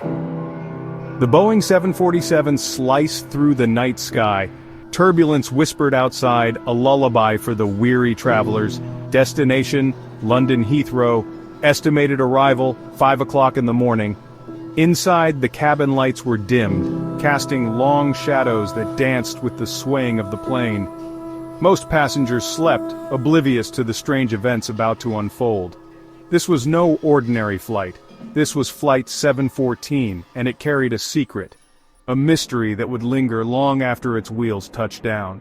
The Boeing 747 sliced through the night sky. Turbulence whispered outside, a lullaby for the weary travelers. Destination, London Heathrow. Estimated arrival, 5 o'clock in the morning. Inside, the cabin lights were dimmed, casting long shadows that danced with the swaying of the plane. Most passengers slept, oblivious to the strange events about to unfold. This was no ordinary flight. This was Flight 714, and it carried a secret. A mystery that would linger long after its wheels touched down.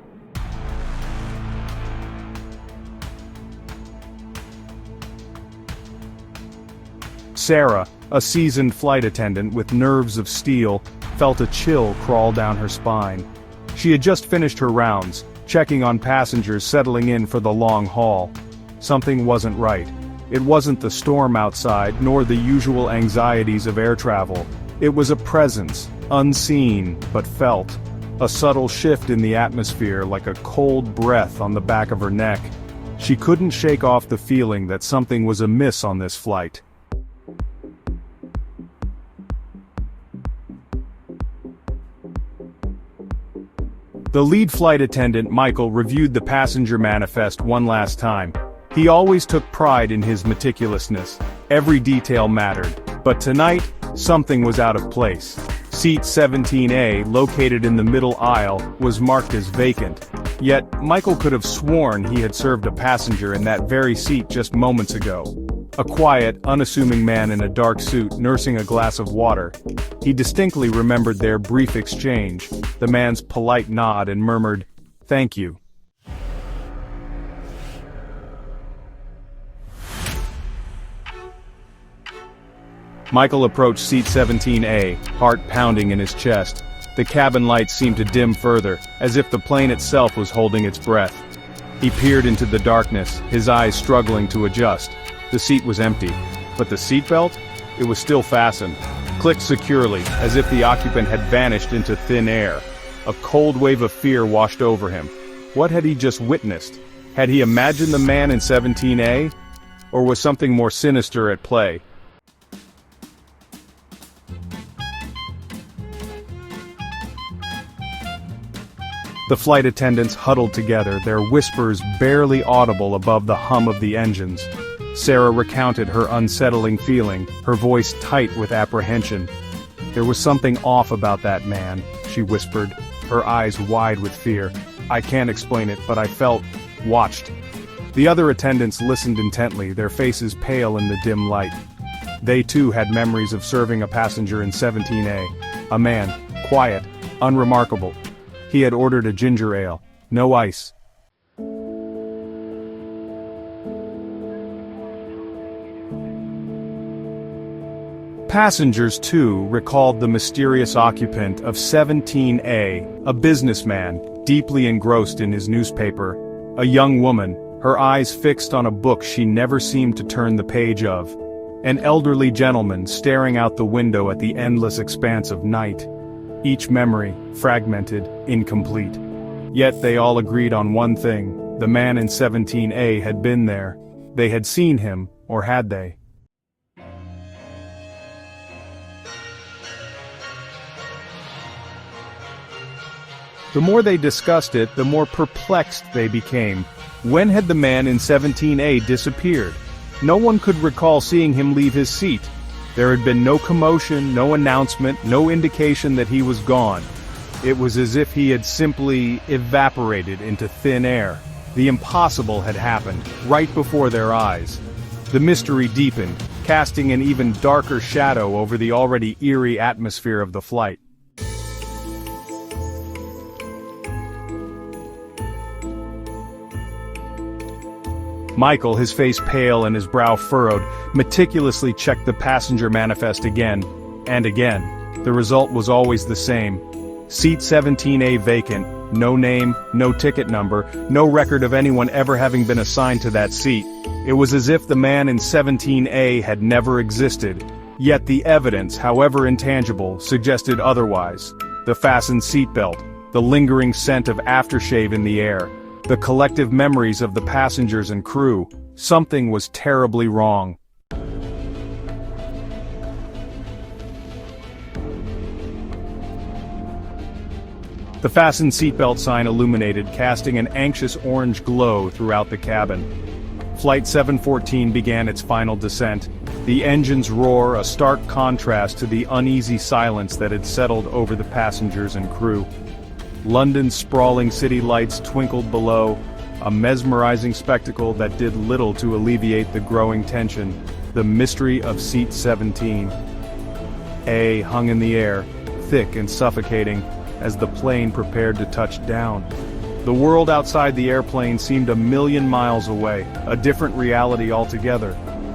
Sarah, a seasoned flight attendant with nerves of steel, felt a chill crawl down her spine. She had just finished her rounds, checking on passengers settling in for the long haul. Something wasn't right. It wasn't the storm outside, nor the usual anxieties of air travel. It was a presence, unseen, but felt. A subtle shift in the atmosphere, like a cold breath on the back of her neck. She couldn't shake off the feeling that something was amiss on this flight. The lead flight attendant, Michael, reviewed the passenger manifest one last time. He always took pride in his meticulousness. Every detail mattered. But tonight, something was out of place. Seat 17A, located in the middle aisle, was marked as vacant. Yet, Michael could have sworn he had served a passenger in that very seat just moments ago. A quiet, unassuming man in a dark suit nursing a glass of water. He distinctly remembered their brief exchange, the man's polite nod and murmured, "Thank you." Michael approached seat 17A, heart pounding in his chest. The cabin lights seemed to dim further, as if the plane itself was holding its breath. He peered into the darkness, his eyes struggling to adjust. The seat was empty. But the seatbelt? It was still fastened. Clicked securely, as if the occupant had vanished into thin air. A cold wave of fear washed over him. What had he just witnessed? Had he imagined the man in 17A? Or was something more sinister at play? The flight attendants huddled together, their whispers barely audible above the hum of the engines. Sarah recounted her unsettling feeling, her voice tight with apprehension. "There was something off about that man," she whispered, her eyes wide with fear. "I can't explain it, but I felt watched." The other attendants listened intently, their faces pale in the dim light. They too had memories of serving a passenger in 17A. A man, quiet, unremarkable. He had ordered a ginger ale, no ice. Passengers, too, recalled the mysterious occupant of 17A, a businessman, deeply engrossed in his newspaper. A young woman, her eyes fixed on a book she never seemed to turn the page of. An elderly gentleman staring out the window at the endless expanse of night. Each memory, fragmented, incomplete. Yet they all agreed on one thing: the man in 17A had been there. They had seen him, or had they? The more they discussed it, the more perplexed they became. When had the man in 17A disappeared? No one could recall seeing him leave his seat. There had been no commotion, no announcement, no indication that he was gone. It was as if he had simply evaporated into thin air. The impossible had happened, right before their eyes. The mystery deepened, casting an even darker shadow over the already eerie atmosphere of the flight. Michael, his face pale and his brow furrowed, meticulously checked the passenger manifest again, and again. The result was always the same. Seat 17A vacant, no name, no ticket number, no record of anyone ever having been assigned to that seat. It was as if the man in 17A had never existed. Yet the evidence, however intangible, suggested otherwise. The fastened seatbelt, the lingering scent of aftershave in the air, the collective memories of the passengers and crew. Something was terribly wrong. The fastened seatbelt sign illuminated, casting an anxious orange glow throughout the cabin. Flight 714 began its final descent, the engine's roar a stark contrast to the uneasy silence that had settled over the passengers and crew. London's sprawling city lights twinkled below, a mesmerizing spectacle that did little to alleviate the growing tension, the mystery of Seat 17. A hung in the air, thick and suffocating, as the plane prepared to touch down. The world outside the airplane seemed a million miles away, a different reality altogether.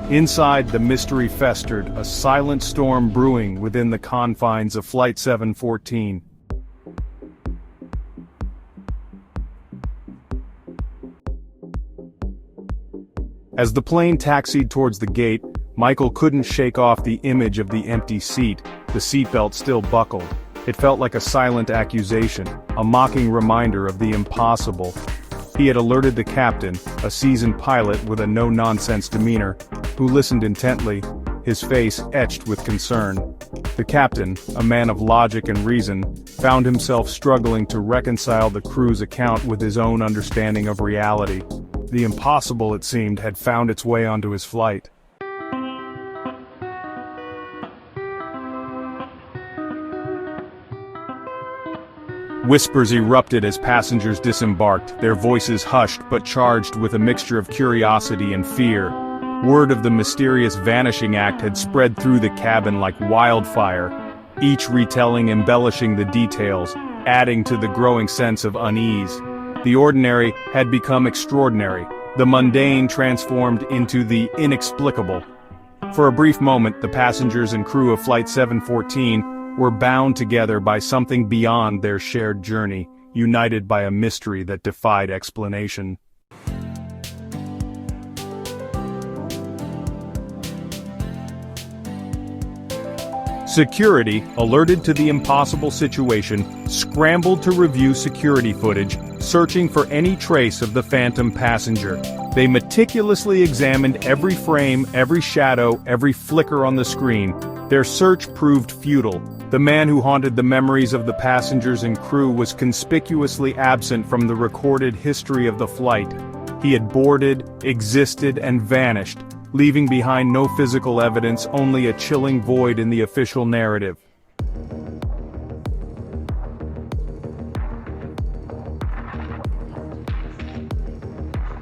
Inside, the mystery festered, a silent storm brewing within the confines of Flight 714. As the plane taxied towards the gate, Michael couldn't shake off the image of the empty seat, the seatbelt still buckled. It felt like a silent accusation, a mocking reminder of the impossible. He had alerted the captain, a seasoned pilot with a no-nonsense demeanor, who listened intently, his face etched with concern. The captain, a man of logic and reason, found himself struggling to reconcile the crew's account with his own understanding of reality. The impossible, it seemed, had found its way onto his flight. Whispers erupted as passengers disembarked, their voices hushed but charged with a mixture of curiosity and fear. Word of the mysterious Vanishing Act had spread through the cabin like wildfire, each retelling embellishing the details, adding to the growing sense of unease. The ordinary had become extraordinary, the mundane transformed into the inexplicable. For a brief moment, the passengers and crew of Flight 714 were bound together by something beyond their shared journey, united by a mystery that defied explanation. Security, alerted to the impossible situation, scrambled to review security footage, searching for any trace of the phantom passenger. They meticulously examined every frame, every shadow, every flicker on the screen. Their search proved futile. The man who haunted the memories of the passengers and crew was conspicuously absent from the recorded history of the flight. He had boarded, existed, and vanished, leaving behind no physical evidence, only a chilling void in the official narrative.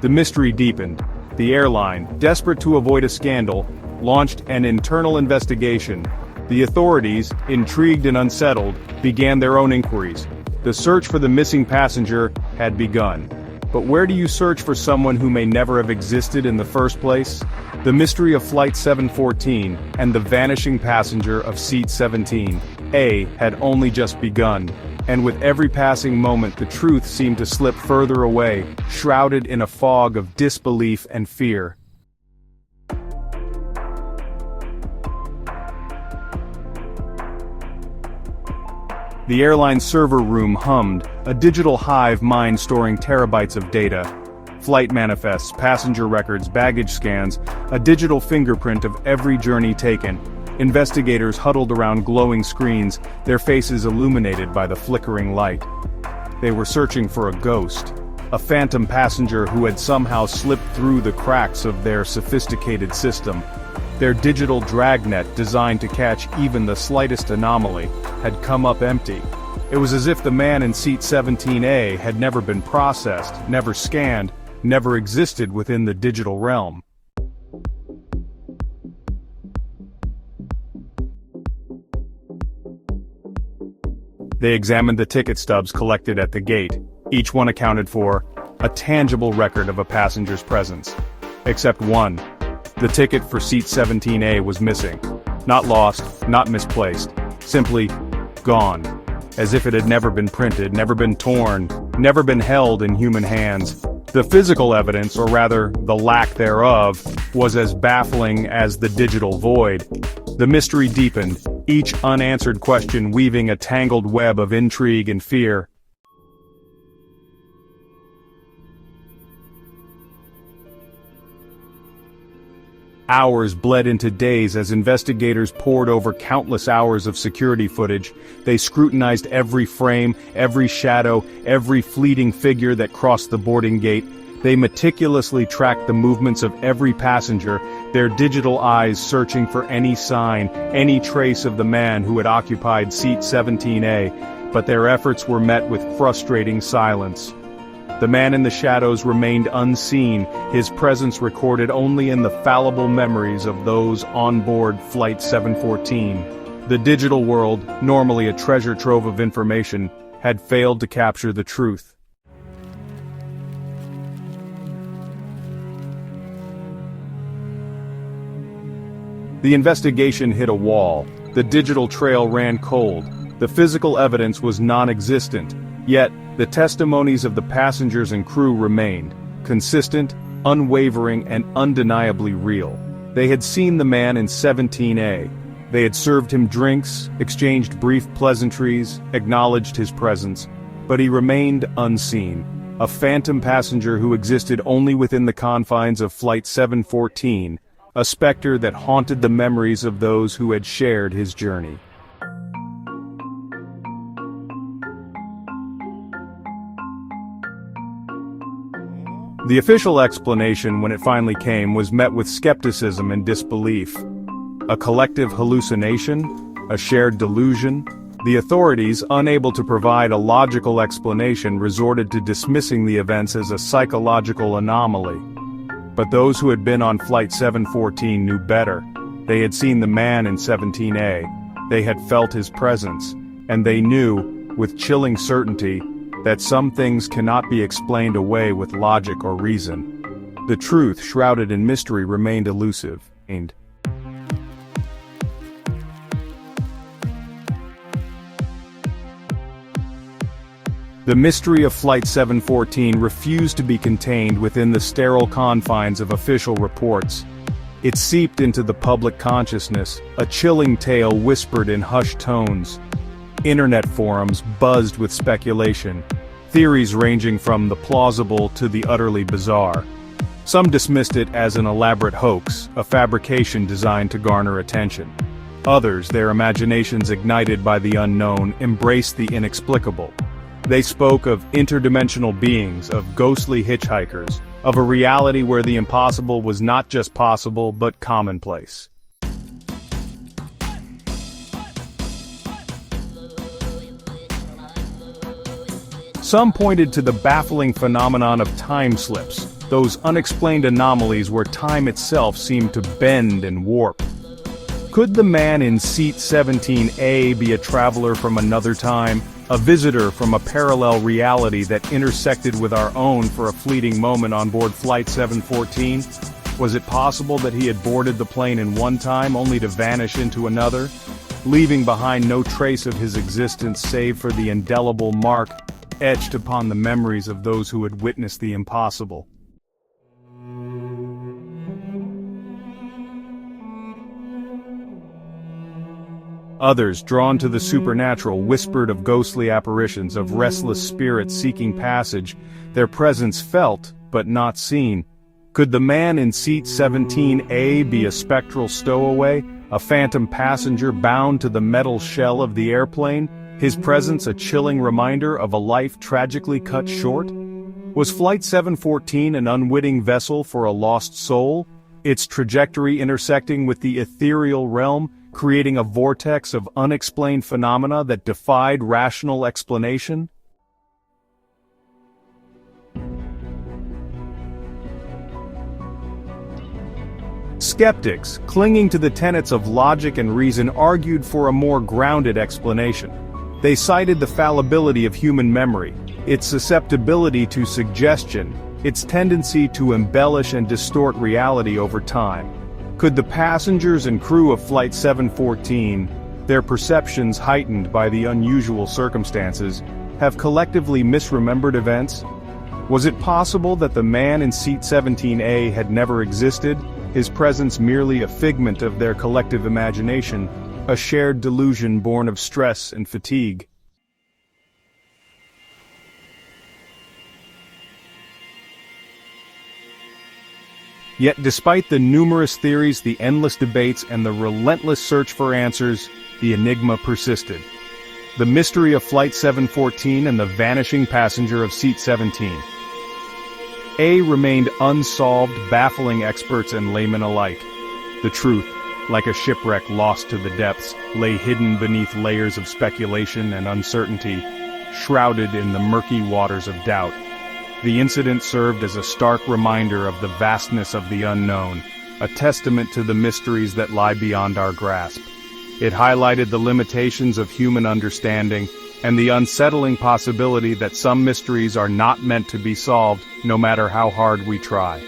The mystery deepened. The airline, desperate to avoid a scandal, launched an internal investigation. The authorities, intrigued and unsettled, began their own inquiries. The search for the missing passenger had begun. But where do you search for someone who may never have existed in the first place? The mystery of Flight 714 and the vanishing passenger of Seat 17A had only just begun, and with every passing moment the truth seemed to slip further away, shrouded in a fog of disbelief and fear. The airline's server room hummed, a digital hive mind storing terabytes of data. Flight manifests, passenger records, baggage scans, a digital fingerprint of every journey taken. Investigators huddled around glowing screens, their faces illuminated by the flickering light. They were searching for a ghost, a phantom passenger who had somehow slipped through the cracks of their sophisticated system. Their digital dragnet, designed to catch even the slightest anomaly, had come up empty. It was as if the man in Seat 17A had never been processed, never scanned, never existed within the digital realm. They examined the ticket stubs collected at the gate. Each one accounted for a tangible record of a passenger's presence. Except one. The ticket for Seat 17A was missing. Not lost, not misplaced. Simply gone. As if it had never been printed, never been torn, never been held in human hands. The physical evidence, or rather, the lack thereof, was as baffling as the digital void. The mystery deepened, each unanswered question weaving a tangled web of intrigue and fear. Hours bled into days as investigators pored over countless hours of security footage. They scrutinized every frame, every shadow, every fleeting figure that crossed the boarding gate. They meticulously tracked the movements of every passenger, their digital eyes searching for any sign, any trace of the man who had occupied seat 17A, but their efforts were met with frustrating silence. The man in the shadows remained unseen, his presence recorded only in the fallible memories of those on board Flight 714. The digital world, normally a treasure trove of information, had failed to capture the truth. The investigation hit a wall. The digital trail ran cold. The physical evidence was non-existent. Yet, the testimonies of the passengers and crew remained, consistent, unwavering, and undeniably real. They had seen the man in 17A. They had served him drinks, exchanged brief pleasantries, acknowledged his presence, but he remained unseen, a phantom passenger who existed only within the confines of Flight 714, a specter that haunted the memories of those who had shared his journey. The official explanation, when it finally came, was met with skepticism and disbelief. A collective hallucination? A shared delusion? The authorities, unable to provide a logical explanation, resorted to dismissing the events as a psychological anomaly. But those who had been on Flight 714 knew better. They had seen the man in 17A. They had felt his presence. And they knew, with chilling certainty, that some things cannot be explained away with logic or reason. The truth, shrouded in mystery, remained elusive. The mystery of Flight 714 refused to be contained within the sterile confines of official reports. It seeped into the public consciousness, a chilling tale whispered in hushed tones. Internet forums buzzed with speculation, theories ranging from the plausible to the utterly bizarre. Some dismissed it as an elaborate hoax, a fabrication designed to garner attention. Others, their imaginations ignited by the unknown, embraced the inexplicable. They spoke of interdimensional beings, of ghostly hitchhikers, of a reality where the impossible was not just possible but commonplace. Some pointed to the baffling phenomenon of time slips, those unexplained anomalies where time itself seemed to bend and warp. Could the man in seat 17A be a traveler from another time, a visitor from a parallel reality that intersected with our own for a fleeting moment on board Flight 714? Was it possible that he had boarded the plane in one time only to vanish into another, leaving behind no trace of his existence save for the indelible mark etched upon the memories of those who had witnessed the impossible? Others, drawn to the supernatural, whispered of ghostly apparitions, of restless spirits seeking passage, their presence felt, but not seen. Could the man in seat 17A be a spectral stowaway, a phantom passenger bound to the metal shell of the airplane, his presence a chilling reminder of a life tragically cut short? Was Flight 714 an unwitting vessel for a lost soul, its trajectory intersecting with the ethereal realm, creating a vortex of unexplained phenomena that defied rational explanation? Skeptics, clinging to the tenets of logic and reason, argued for a more grounded explanation. They cited the fallibility of human memory, its susceptibility to suggestion, its tendency to embellish and distort reality over time. Could the passengers and crew of Flight 714, their perceptions heightened by the unusual circumstances, have collectively misremembered events? Was it possible that the man in seat 17A had never existed, his presence merely a figment of their collective imagination, a shared delusion born of stress and fatigue? Yet despite the numerous theories, the endless debates, and the relentless search for answers, the enigma persisted. The mystery of Flight 714 and the vanishing passenger of Seat 17. A remained unsolved, baffling experts and laymen alike. The truth, like a shipwreck lost to the depths, lay hidden beneath layers of speculation and uncertainty, shrouded in the murky waters of doubt. The incident served as a stark reminder of the vastness of the unknown, a testament to the mysteries that lie beyond our grasp. It highlighted the limitations of human understanding and the unsettling possibility that some mysteries are not meant to be solved, no matter how hard we try.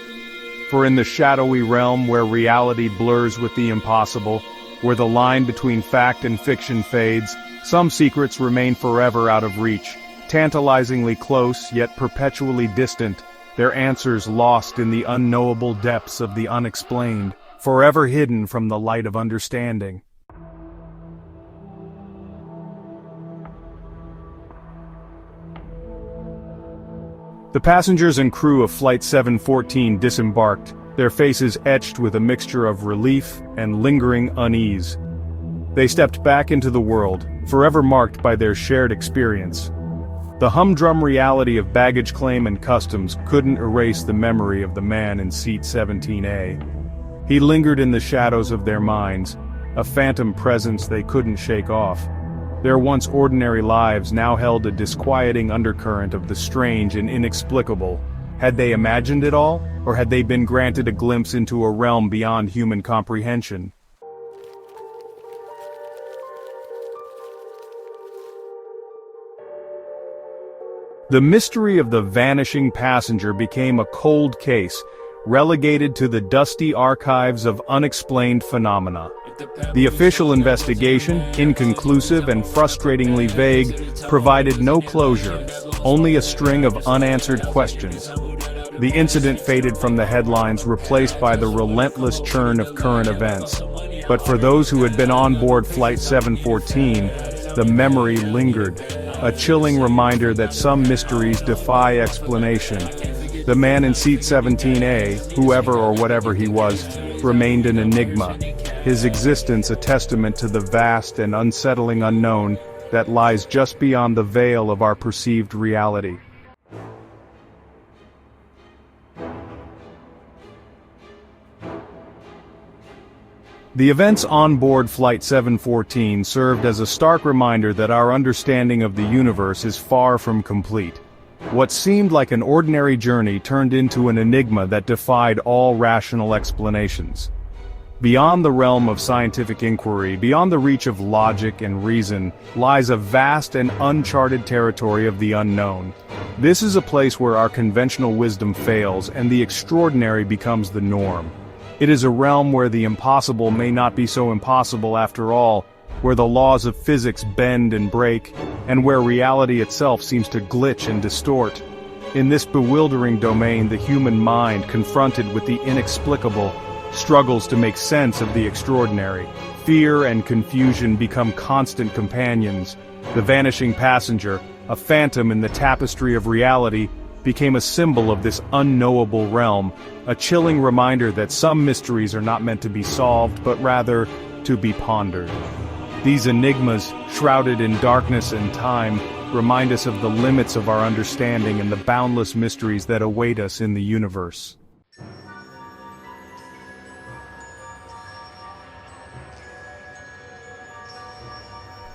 For in the shadowy realm where reality blurs with the impossible, where the line between fact and fiction fades, some secrets remain forever out of reach, tantalizingly close yet perpetually distant, their answers lost in the unknowable depths of the unexplained, forever hidden from the light of understanding. The passengers and crew of Flight 714 disembarked, their faces etched with a mixture of relief and lingering unease. They stepped back into the world, forever marked by their shared experience. The humdrum reality of baggage claim and customs couldn't erase the memory of the man in Seat 17A. He lingered in the shadows of their minds, a phantom presence they couldn't shake off. Their once ordinary lives now held a disquieting undercurrent of the strange and inexplicable. Had they imagined it all, or had they been granted a glimpse into a realm beyond human comprehension? The mystery of the vanishing passenger became a cold case, relegated to the dusty archives of unexplained phenomena. The official investigation, inconclusive and frustratingly vague, provided no closure, only a string of unanswered questions. The incident faded from the headlines, replaced by the relentless churn of current events. But for those who had been on board Flight 714, the memory lingered, a chilling reminder that some mysteries defy explanation. The man in Seat 17A, whoever or whatever he was, remained an enigma, his existence a testament to the vast and unsettling unknown that lies just beyond the veil of our perceived reality. The events on board Flight 714 served as a stark reminder that our understanding of the universe is far from complete. What seemed like an ordinary journey turned into an enigma that defied all rational explanations. Beyond the realm of scientific inquiry, beyond the reach of logic and reason, lies a vast and uncharted territory of the unknown. This is a place where our conventional wisdom fails and the extraordinary becomes the norm. It is a realm where the impossible may not be so impossible after all, where the laws of physics bend and break, and where reality itself seems to glitch and distort. In this bewildering domain, the human mind, confronted with the inexplicable, struggles to make sense of the extraordinary. Fear and confusion become constant companions. The vanishing passenger, a phantom in the tapestry of reality, became a symbol of this unknowable realm, a chilling reminder that some mysteries are not meant to be solved, but rather to be pondered. These enigmas, shrouded in darkness and time, remind us of the limits of our understanding and the boundless mysteries that await us in the universe.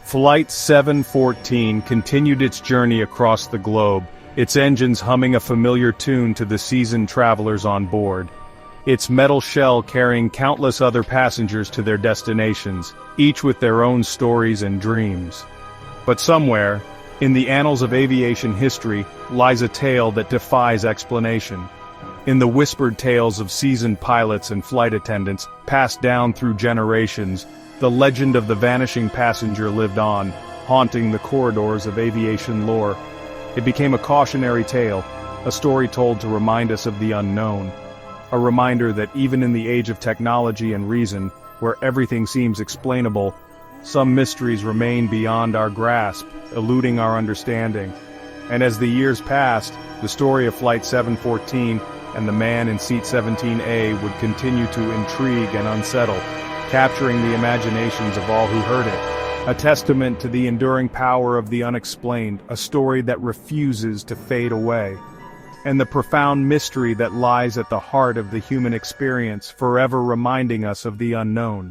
Flight 714 continued its journey across the globe, its engines humming a familiar tune to the seasoned travelers on board. Its metal shell carrying countless other passengers to their destinations, each with their own stories and dreams. But somewhere, in the annals of aviation history, lies a tale that defies explanation. In the whispered tales of seasoned pilots and flight attendants, passed down through generations, the legend of the vanishing passenger lived on, haunting the corridors of aviation lore. It became a cautionary tale, a story told to remind us of the unknown. A reminder that even in the age of technology and reason, where everything seems explainable, some mysteries remain beyond our grasp, eluding our understanding. And as the years passed, the story of Flight 714 and the man in seat 17A would continue to intrigue and unsettle, capturing the imaginations of all who heard it. A testament to the enduring power of the unexplained, a story that refuses to fade away, and the profound mystery that lies at the heart of the human experience, forever reminding us of the unknown.